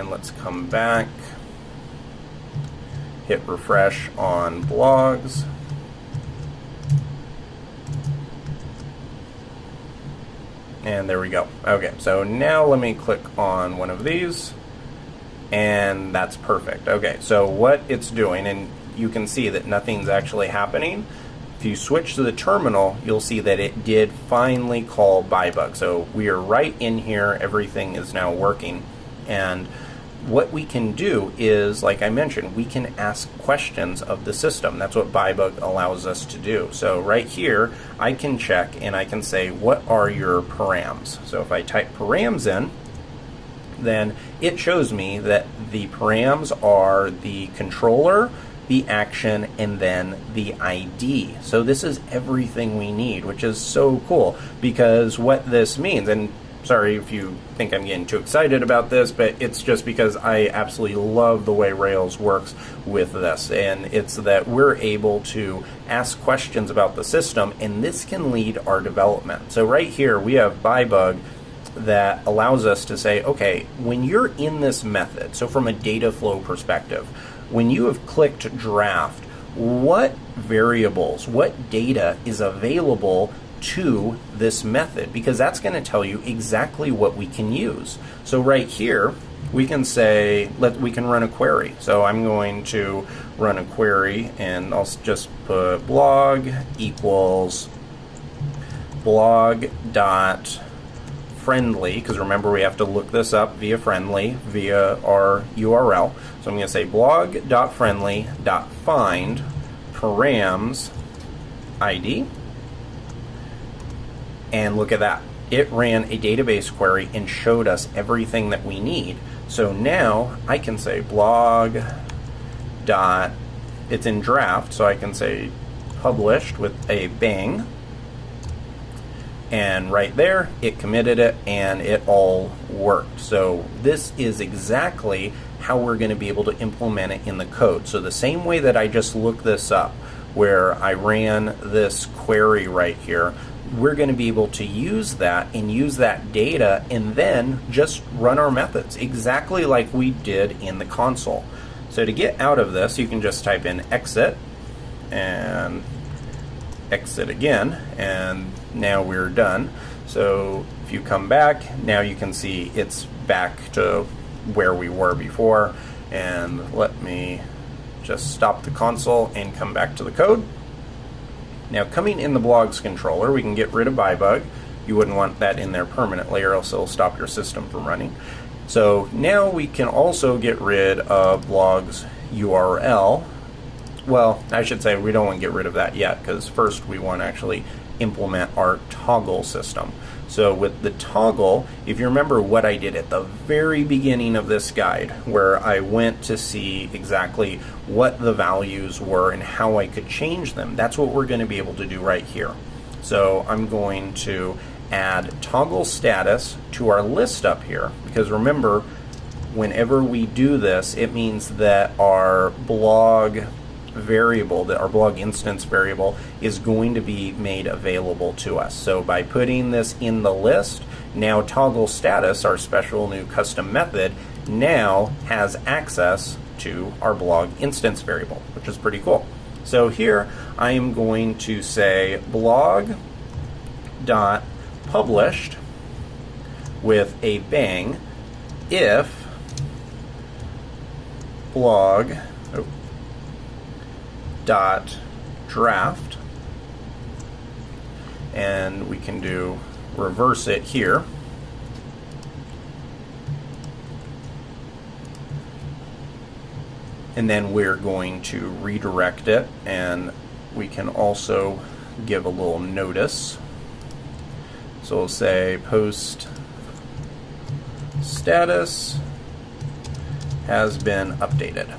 And let's come back, hit refresh on blogs. And there we go. Okay, so now let me click on one of these, and that's perfect. Okay, so what it's doing, and you can see that nothing's actually happening. If you switch to the terminal, you'll see that it did finally call BuyBug. So we are right in here, everything is now working. And what we can do is, like I mentioned, we can ask questions of the system. That's what BuyBug allows us to do. So right here, I can check and I can say, what are your params? So if I type params in, then it shows me that the params are the controller, the action, and then the ID. So this is everything we need, which is so cool, because what this means, and sorry if you think I'm getting too excited about this, but it's just because I absolutely love the way Rails works with this, and it's that we're able to ask questions about the system, and this can lead our development. So right here we have BuyBug that allows us to say, okay, when you're in this method, so from a data flow perspective, when you have clicked draft, what variables, what data is available to this method? Because that's going to tell you exactly what we can use. So right here, we can say, we can run a query. So I'm going to run a query, and I'll just put blog equals blog dot friendly, because remember we have to look this up via friendly, via our URL. So I'm going to say blog.friendly.find params ID, and look at that. It ran a database query and showed us everything that we need. So now I can say blog dot, it's in draft, so I can say published with a bang, and right there it committed it and it all worked. So this is exactly how we're going to be able to implement it in the code. So the same way that I just looked this up, where I ran this query right here, we're going to be able to use that and use that data and then just run our methods exactly like we did in the console. So to get out of this, you can just type in exit and exit again, and now we're done. So if you come back, now you can see it's back to where we were before. And let me just stop the console and come back to the code. Now coming in the blogs controller, we can get rid of BuyBug. You wouldn't want that in there permanently, or else it'll stop your system from running. So now we can also get rid of blogs URL. Well, I should say we don't want to get rid of that yet, because first we want to actually implement our toggle system. So with the toggle, if you remember what I did at the very beginning of this guide, where I went to see exactly what the values were and how I could change them, that's what we're going to be able to do right here. So I'm going to add toggle status to our list up here, because remember, whenever we do this, it means that our blog variable, that our blog instance variable, is going to be made available to us. So by putting this in the list, now toggle status, our special new custom method, now has access to our blog instance variable, which is pretty cool. So here I am going to say blog dot published with a bang if blog dot draft, and we can do reverse it here. And then we're going to redirect it, and we can also give a little notice. So we'll say post status has been updated.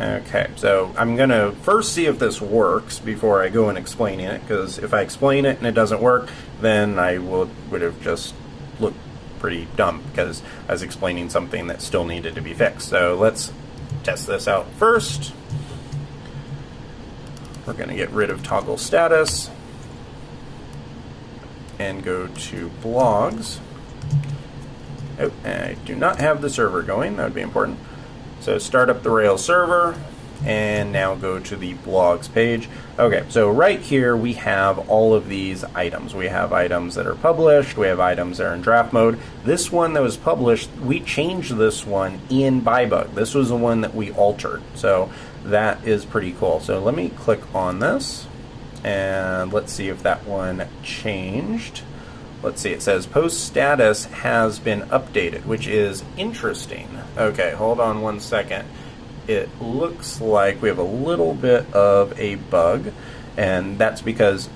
Okay, so I'm going to first see if this works before I go and explain it, because if I explain it and it doesn't work, then I would have just looked pretty dumb, because I was explaining something that still needed to be fixed. So let's test this out first. We're going to get rid of toggle status and go to blogs. Oh, I do not have the server going. That would be important. So start up the Rails server, and now go to the blogs page. Okay, so right here we have all of these items. We have items that are published, we have items that are in draft mode. This one that was published, we changed this one in Bybug. This was the one that we altered. So that is pretty cool. So let me click on this, and let's see if that one changed. Let's see, it says post status has been updated, which is interesting. Okay, hold on one second. It looks like we have a little bit of a bug, and that's because,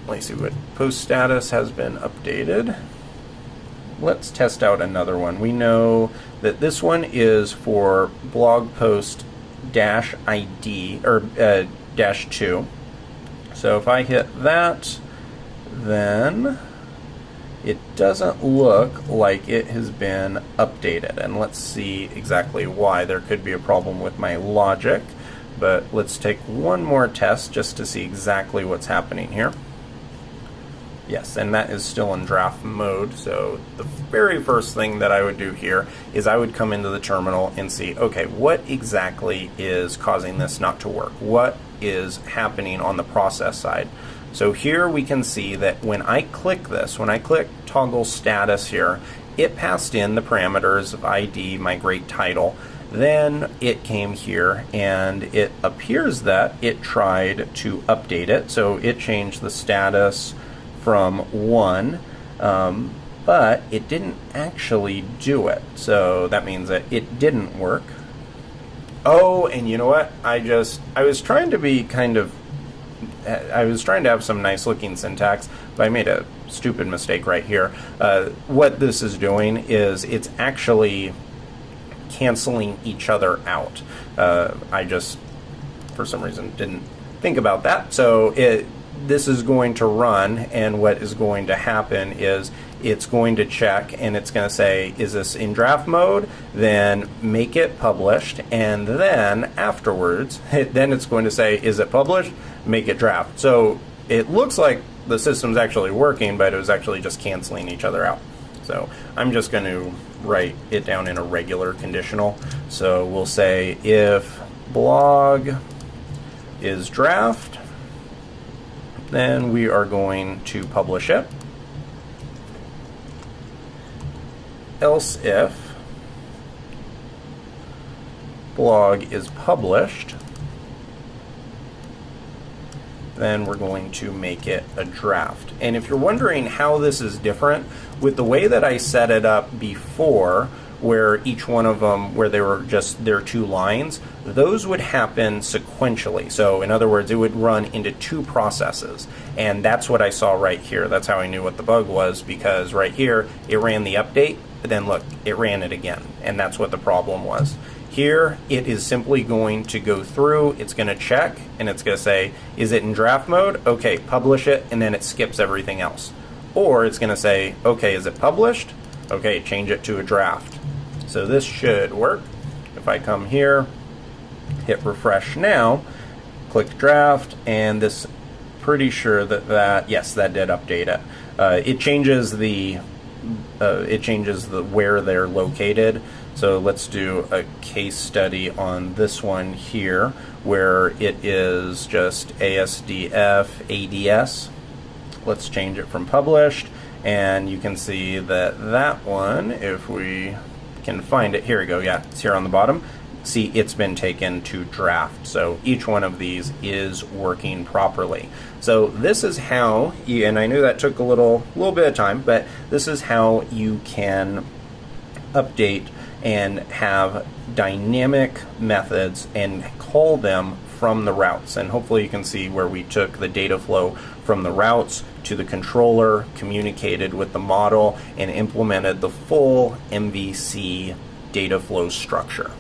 let's see, what post status has been updated. Let's test out another one. We know that this one is for blog post dash ID, or dash 2. So if I hit that, then it doesn't look like it has been updated, and let's see exactly why. There could be a problem with my logic, but let's take one more test just to see exactly what's happening here. Yes, and that is still in draft mode. So the very first thing that I would do here is I would come into the terminal and see, okay, what exactly is causing this not to work? What is happening on the process side? So here we can see that when I click this, when I click toggle status here, it passed in the parameters of ID, migrate title. Then it came here, and it appears that it tried to update it. So it changed the status from 1, but it didn't actually do it. So that means that it didn't work. Oh, and you know what? I was trying to be I was trying to have some nice looking syntax, but I made a stupid mistake right here. What this is doing is it's actually canceling each other out. I just, for some reason, didn't think about that. So this is going to run, and what is going to happen is it's going to check, and it's going to say, is this in draft mode? Then make it published, and then afterwards, then it's going to say, is it published? Make it draft. So it looks like the system's actually working, but it was actually just canceling each other out. So I'm just going to write it down in a regular conditional. So we'll say if blog is draft, then we are going to publish it. Else if blog is published, then we're going to make it a draft. And if you're wondering how this is different, with the way that I set it up before, where each one of them, where they were just their 2 lines, those would happen sequentially. So in other words, it would run into 2 processes. And that's what I saw right here. That's how I knew what the bug was, because right here, it ran the update, but then look, it ran it again. And that's what the problem was. Here, it is simply going to go through, it's going to check, and it's going to say, is it in draft mode? Okay, publish it, and then it skips everything else. Or it's going to say, okay, is it published? Okay, change it to a draft. So this should work. If I come here, hit refresh now, click draft, and this, pretty sure that yes, that did update it. It changes the where they're located. So let's do a case study on this one here, where it is just ASDF ADS. Let's change it from published, and you can see that that one, if we can find it, here we go, yeah, it's here on the bottom. See, it's been taken to draft. So each one of these is working properly. So this is how, and I knew that took a little bit of time, but this is how you can update and have dynamic methods and call them from the routes. And hopefully you can see where we took the data flow from the routes to the controller, communicated with the model, and implemented the full MVC data flow structure.